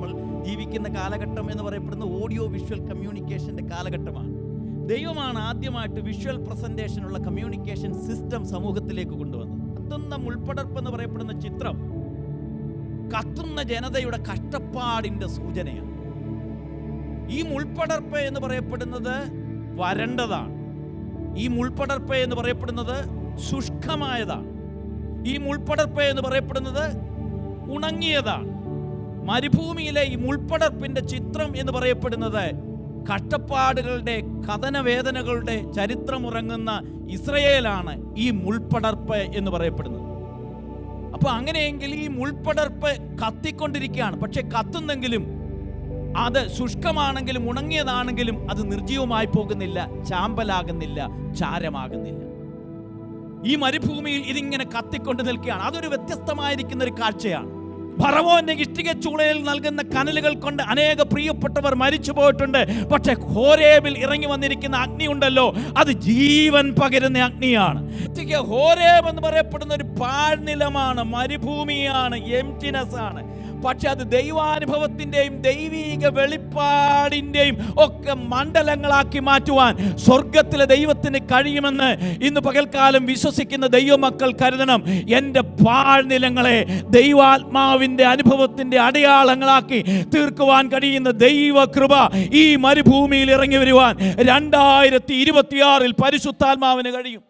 നമ്മൾ ജീവിക്കുന്ന കാലഘട്ടം എന്ന് പറയപ്പെടുന്ന ഓഡിയോ വിഷ്വൽ കമ്മ്യൂണിക്കേഷൻ്റെ കാലഘട്ടമാണ്. ദൈവമാണ് ആദ്യമായിട്ട് വിഷ്വൽ പ്രസൻറ്റേഷനുള്ള കമ്മ്യൂണിക്കേഷൻ സിസ്റ്റം സമൂഹത്തിലേക്ക് കൊണ്ടുവന്നത്. കത്തുന്ന മുൾപ്പടർപ്പ് എന്ന് പറയപ്പെടുന്ന ചിത്രം കത്തുന്ന ജനതയുടെ കഷ്ടപ്പാടിൻ്റെ സൂചനയാണ്. ഈ മുൾപ്പടർപ്പ് എന്ന് പറയപ്പെടുന്നത് വരണ്ടതാണ്. ഈ മുൾപ്പടർപ്പ് എന്ന് പറയപ്പെടുന്നത് ശുഷ്കമായതാണ്. ഈ മുൾപ്പടർപ്പ് എന്ന് പറയപ്പെടുന്നത് ഉണങ്ങിയതാണ്. മരുഭൂമിയിലെ ഈ മുൾപ്പടർപ്പിന്റെ ചിത്രം എന്ന് പറയപ്പെടുന്നത് കഷ്ടപ്പാടുകളുടെ കഥനവേദനകളുടെ ചരിത്രമുറങ്ങുന്ന ഇസ്രയേലാണ് ഈ മുൾപ്പടർപ്പ് എന്ന് പറയപ്പെടുന്നത്. അപ്പൊ അങ്ങനെയെങ്കിൽ ഈ മുൾപ്പടർപ്പ് കത്തിക്കൊണ്ടിരിക്കുകയാണ്. പക്ഷെ കത്തുന്നെങ്കിലും അത് ശുഷ്കമാണെങ്കിലും ഉണങ്ങിയതാണെങ്കിലും അത് നിർജീവമായി പോകുന്നില്ല, ചാമ്പലാകുന്നില്ല, ചാരമാകുന്നില്ല. ഈ മരുഭൂമിയിൽ ഇതിങ്ങനെ കത്തിക്കൊണ്ട് നിൽക്കുകയാണ്. അതൊരു വ്യത്യസ്തമായിരിക്കുന്ന ഒരു കാഴ്ചയാണ്. ഫറവോന്റെ ഇഷ്ടിക ചൂളയിൽ നൽകുന്ന കനലുകൾ കൊണ്ട് അനേക പ്രിയപ്പെട്ടവർ മരിച്ചു പോയിട്ടുണ്ട്. പക്ഷെ ഹോരേബിൽ ഇറങ്ങി വന്നിരിക്കുന്ന അഗ്നി ഉണ്ടല്ലോ, അത് ജീവൻ പകരുന്ന അഗ്നിയാണ്. ഹോരേബ് എന്ന് പറയപ്പെടുന്ന ഒരു പാഴ്നിലമാണ്, മരുഭൂമിയാണ്, എംപ്റ്റിനെസ് ആണ്. പക്ഷെ അത് ദൈവാനുഭവത്തിന്റെയും ദൈവീക വെളിപ്പാടിന്റെയും ഒക്കെ മണ്ഡലങ്ങളാക്കി മാറ്റുവാൻ സ്വർഗത്തിലെ ദൈവത്തിന് കഴിയുമെന്ന് ഇന്ന് പകൽക്കാലം വിശ്വസിക്കുന്ന ദൈവമക്കൾ കരുതണം. എൻ്റെ പാഴ്നിലങ്ങളെ ദൈവാത്മാവിന്റെ അനുഭവത്തിന്റെ അടയാളങ്ങളാക്കി തീർക്കുവാൻ കഴിയുന്ന ദൈവകൃപ ഈ മരുഭൂമിയിൽ ഇറങ്ങി വരുവാൻ 2026 പരിശുദ്ധാത്മാവിന് കഴിയും.